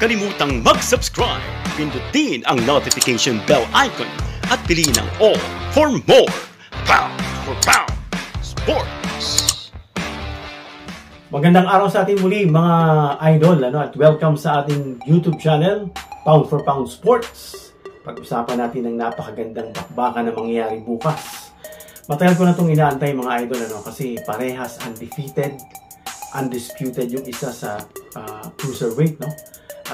kalimutang mag-subscribe. Pindutin ang notification bell icon at piliin ang all for more Pound for Pound Sports. Magandang araw sa ating muli mga idol, at welcome sa ating YouTube channel, Pound for Pound Sports. Pag-usapan natin ang napakagandang bakbakan na mangyayari bukas. Matagal ko na itong inaantay mga idol, kasi parehas undisputed yung isa sa cruiserweight,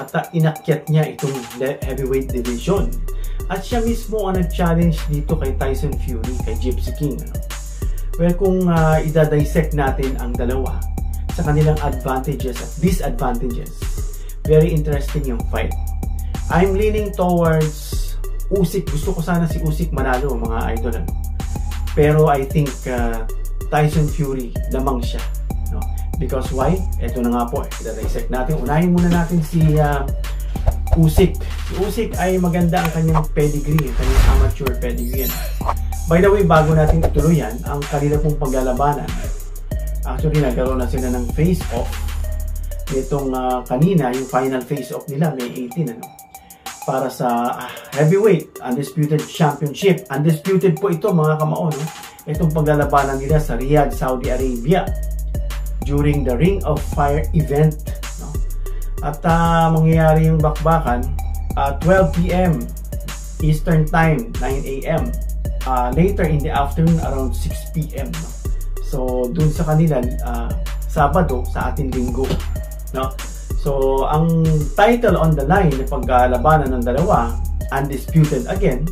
at inakyat niya itong heavyweight division. At siya mismo ang nag-challenge dito kay Tyson Fury, kay Gypsy King. Well, kung idadissect natin ang dalawa sa kanilang advantages at disadvantages, very interesting yung fight. I'm leaning towards Usyk. Gusto ko sana si Usyk manalo mga idol. Pero I think Tyson Fury lamang siya. Because why? Ito na nga po, idadissect natin. Unahin muna natin si Usyk. Si Usyk ay maganda ang kanyang pedigree, kanyang amateur pedigree. By the way, bago natin ituloy yan, ang kanila pong paglalabanan. Actually, nagkaroon na sila ng face-off nitong kanina, yung final face-off nila, May 18, para sa heavyweight undisputed championship. Undisputed po ito mga kamao, itong paglalabanan nila sa Riyadh, Saudi Arabia during the Ring of Fire event. At mangyayari yung bakbakan 12 PM Eastern Time, 9 AM. Later in the afternoon, around 6 PM. So, dun sa kanila, Sabado, sa ating Linggo. So, ang title on the line ng paglabanan ng dalawa, Undisputed again.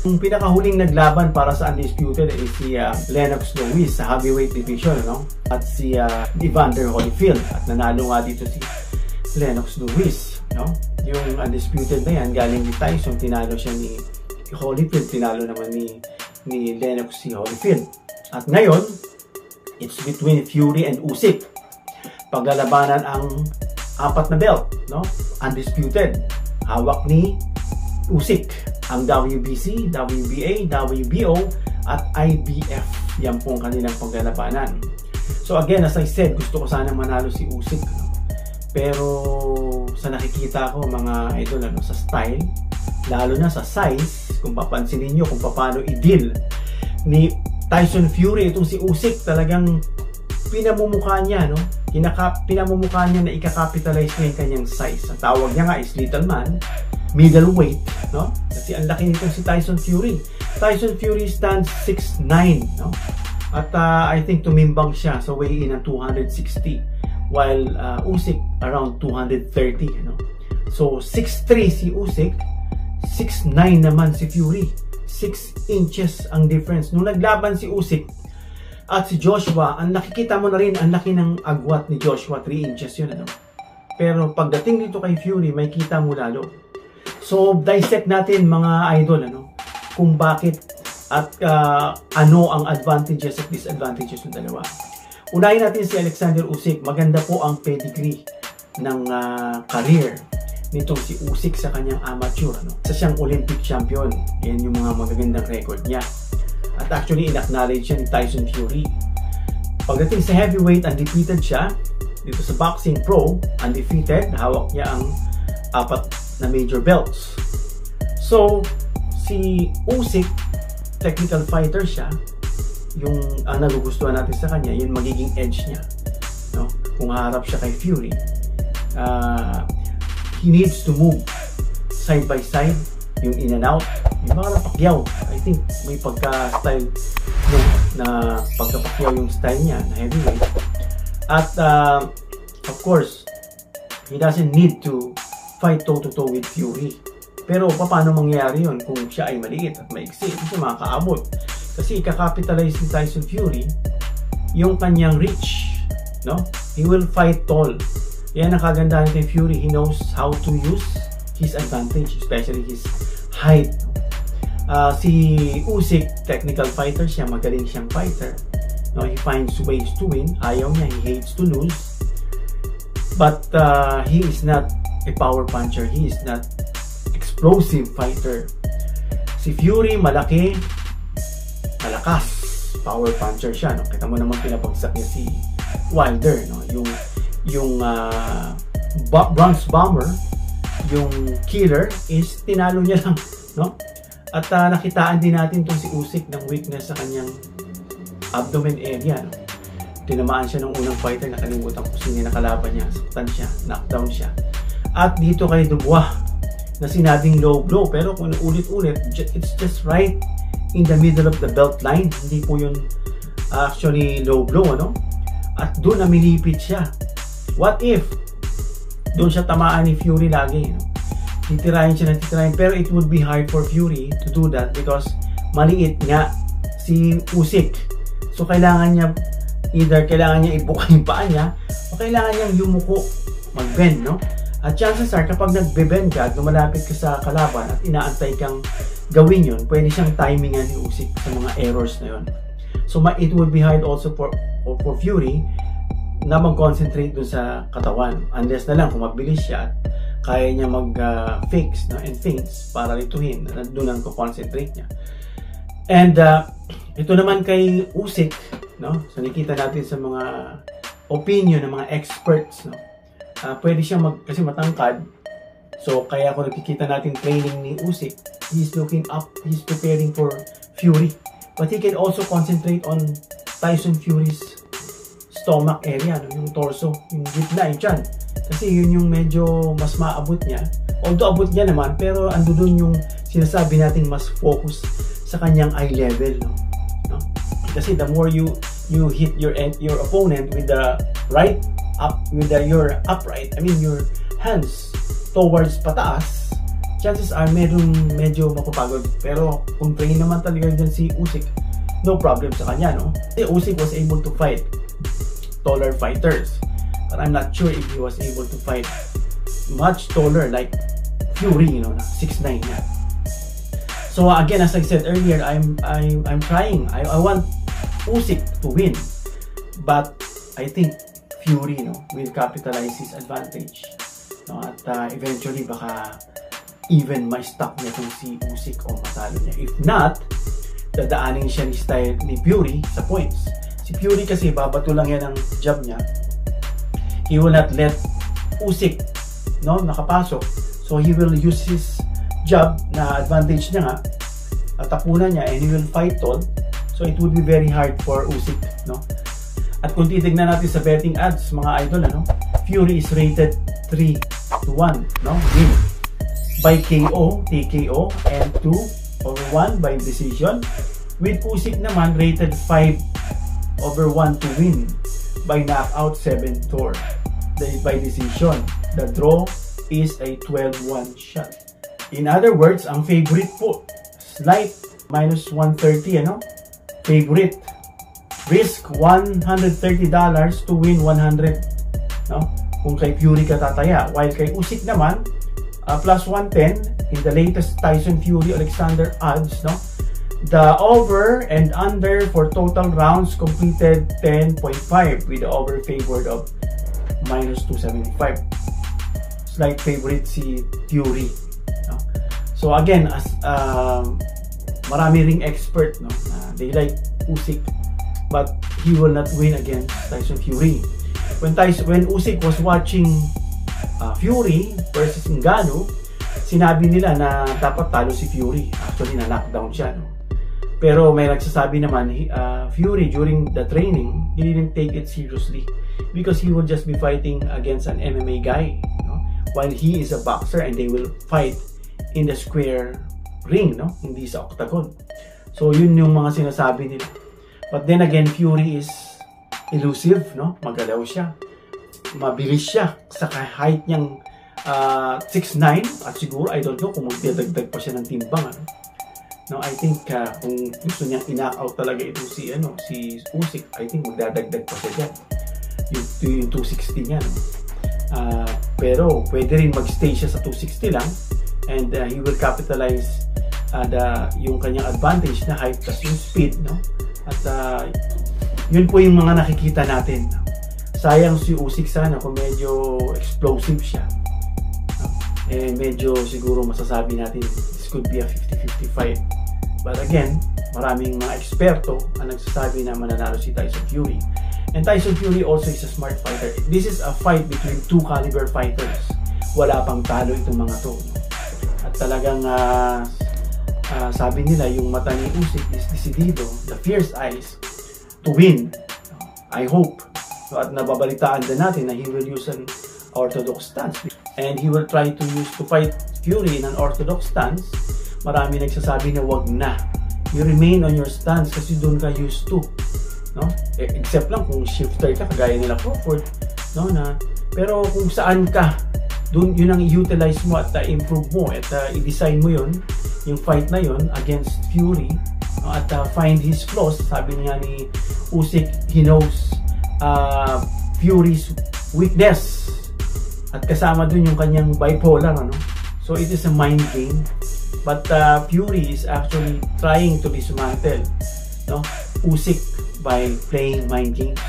Yung pinakahuling naglaban para sa Undisputed ay si Lennox Lewis sa heavyweight division, at si Evander Holyfield. At nanalo nga dito si Lennox Lewis. Yung Undisputed na yan, galing ni Tyson, tinalo siya ni Holyfield, tinalo naman ni Lennox si Holyfield. At ngayon, it's between Fury and Usyk. Paglalabanan ang 4 na belt, undisputed. Hawak ni Usyk ang WBC, WBA, WBO at IBF. Yan po ang kanilang paglalabanan. So again, as I said, gusto ko sana manalo si Usyk. Pero sa nakikita ko mga idol, sa style, lalo na sa size, kung papansinin nyo kung paano i-deal ni Tyson Fury itong si Usyk, talagang pinamumukha niya, pinamumukha niya na ikakapitalize niya yung kanyang size. Ang tawag niya nga is little man, middleweight, kasi ang laki nitong si Tyson Fury. Tyson Fury stands 6'9", at I think tumimbang siya sa weigh-in ng 260, while Usyk around 230, So 6'3" si Usyk, 6'9" naman si Fury. 6 inches ang difference. Nung naglaban si Usyk at si Joshua, ang nakikita mo na rin, ang laki ng agwat ni Joshua, 3 inches yun, Pero pagdating dito kay Fury, may kita mo lalo. So, dissect natin mga idol, kung bakit at ano ang advantages at disadvantages ng dalawa. Unahin natin si Alexander Usyk. Maganda po ang pedigree ng career nitong si Usyk sa kanyang amateur. Isa siyang Olympic champion. Yan yung mga magagandang record niya. At actually, in-acknowledge siya ni Tyson Fury. Pagdating sa heavyweight, undefeated siya. Dito sa Boxing Pro, undefeated. Hawak niya ang 4 na major belts. So, si Usyk, technical fighter siya. Yung nagugustuhan natin sa kanya, yun magiging edge niya. Kung haharap siya kay Fury, he needs to move side by side, yung in and out. Yung mga Pacquiao, I think may pagka-style na pagka-Pacquiao yung style niya na heavyweight. At of course, he doesn't need to fight toe-to-toe with Fury. Pero paano mangyayari yun kung siya ay maliit at maiksi? Hindi siya makakaabot. Kasi ikakapitalize ni Tyson Fury yung kanyang reach. He will fight tall. Yan ang kagandahan kay Fury. He knows how to use his advantage, especially his height. Si Usyk, technical fighter siya, magaling siyang fighter. He finds ways to win. Ayaw niya, he hates to lose. But he is not a power puncher. He is not explosive fighter. Si Fury, malaki, malakas, power puncher siya. Kita mo naman pinapagsak niya si Wilder, yung bronze bomber yung killer is tinalo niya lang, no? At nakitaan din natin itong si Usyk ng weakness sa kanyang abdomen area, no? Tinamaan siya ng unang fighter, nakalimutan ko sino yung nakalaban niya, saktan siya, knockdown siya. At dito kay Dubois na sinabing low blow, pero kung ulit-ulit, it's just right in the middle of the belt line, hindi po yun actually low blow, ano? At doon namilipit siya. What if doon siya tamaan ni Fury lagi, no? Titirahin siya na titirahin, pero it would be hard for Fury to do that because maliit nga si Usyk. So kailangan niya, either kailangan niya ibuka yung paa niya o kailangan niyang yumuko, mag-bend, no? At chances are, kapag nagbe-bend ka, lumalapit ka sa kalaban at inaantay kang gawin yun, pwede siyang timingan ni Usyk sa mga errors na yun. So it would be hard also for Fury na mag-concentrate dun sa katawan, unless na lang kung mabilis siya at kaya niya mag-fix, no, and things para lituhin, doon ang concentrate niya. And ito naman kay Usyk, no, so nakita natin sa mga opinion ng mga experts, no, pwede siya kasi matangkad, so kaya kung nakikita natin training ni Usyk, he's looking up, he's preparing for Fury, but he can also concentrate on Tyson Fury's stomach area, no, yung torso, yung gitna, yung chan. Kasi yun yung medyo mas maabot niya. Although abot niya naman, pero ando dun yung sinasabi natin mas focus sa kanyang eye level, no? Kasi the more you hit your opponent with the right up, with your upright, I mean your hands towards pataas, chances are medyo mapapagod. Pero kung train naman talaga dyan si Usyk, no problem sa kanya, no? Si Usyk was able to fight taller fighters, but I'm not sure if he was able to fight much taller like Fury, you know, 6'9" na. So again, as I said earlier, I'm trying. I want Usyk to win, but I think Fury, no, will capitalize his advantage, no, at eventually baka even ma-stop niya itong si Usyk o matalo niya. If not, dadaanin siya ni Fury sa points. Si Fury kasi babato lang yan ang jab niya. He will not let Usyk, no, nakapasok. So he will use his jab na advantage niya nga at tapunan niya, and he will fight tall. So it would be very hard for Usyk, no? At kung titignan natin sa betting odds, mga idol, ano, Fury is rated 3-1, no, win by KO, TKO, and 2/1 by decision. With Usyk naman rated 5/1 to win by knockout, 7-4 by decision. The draw is a 12-1 shot. In other words, ang favorite po, slight -130, ano? Favorite. Risk $130 to win 100, no? Kung kay Fury ka tataya. While kay Usyk naman, plus 110 in the latest Tyson Fury Alexander odds, no? The over and under for total rounds completed 10.5 with the over favored of -275. Slight favorite si Fury, no? So again, as marami ring expert, no, they like Usyk, but he will not win against Tyson Fury. When Usyk was watching Fury versus Ngannou, sinabi nila na dapat talo si Fury. Actually, na-knockdown siya, no? Pero may nagsasabi naman, Fury during the training, he didn't take it seriously because he will just be fighting against an MMA guy, no? While he is a boxer and they will fight in the square ring, no? Hindi sa octagon. So yun yung mga sinasabi nila. But then again, Fury is elusive, no? Magalaw siya, mabilis siya sa height niyang 6'9", at siguro, I don't know kung magdadagdag pa siya ng timbang, ano? No, I think kung gusto niyang i-knock out talaga itong si Usyk, I think magdadagdag pa siya dyan. Yung 260 niya, no? Pero pwede rin magstay siya sa 260 lang, and he will capitalize yung kanyang advantage na height plus yung speed, no? At yun po yung mga nakikita natin. Sayang si Usyk sana kung medyo explosive siya. Medyo siguro masasabi natin this could be a 50-50 fight. But again, maraming mga eksperto ang nagsasabi na mananalo si Tyson Fury. And Tyson Fury also is a smart fighter. This is a fight between two caliber fighters. wala pang talo itong mga to. At talagang sabi nila yung mata ni Usyk is decidido, the fierce eyes, to win. I hope. So, at nababalitaan din natin na he will use an orthodox stance and he will try to fight Fury in an orthodox stance. Marami nagsasabi na wag na, you remain on your stance kasi doon ka used to, no? Except lang kung shifter ka kagaya nila Crawford, no, na pero kung saan ka doon, yun ang i-utilize mo at improve mo at i-design mo yun, yung fight na yun against Fury, no? At find his flaws. Sabi niya ni Usyk, he knows Fury's weakness at kasama dun yung kanyang bipolar, ano? So it is a mind game, but Fury is actually trying to dismantle, no, Usyk by playing mind games.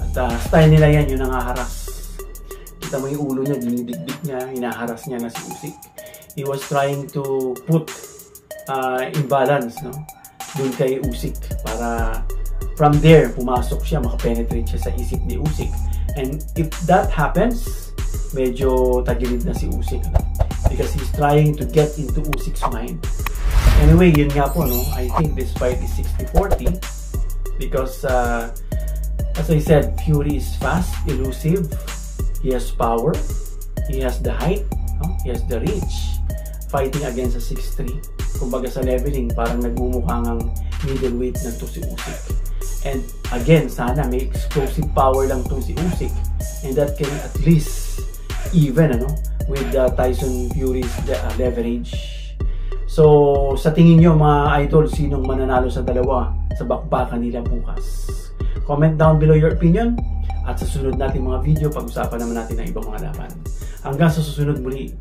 At style nila yan, yung nangaharas. Kita mo yung ulo niya, dinidikdik niya, hinaharas niya na si Usyk. He was trying to put imbalance, no, dun kay Usyk para from there pumasok siya, makapenetrate siya sa isip ni Usyk. And if that happens, medyo tagilid na si Usyk, no? Because he's trying to get into Usyk's mind. Anyway, yun nga po, no, I think this fight is 60-40 because as I said, Fury is fast, elusive, he has power, he has the height, no? He has the reach, fighting against a 6'3". Kumbaga sa leveling, parang nagmumukhang ang middleweight na to si Usyk. And again, sana may explosive power lang to si Usyk, and that can at least even, ano, with Tyson Fury's leverage. So, sa tingin nyo mga idol, sinong mananalo sa dalawa sa bakbakan nila bukas? Comment down below your opinion. At sa susunod natin mga video, pag-usapan naman natin ang ibang mga laban. Hanggang sa susunod muli.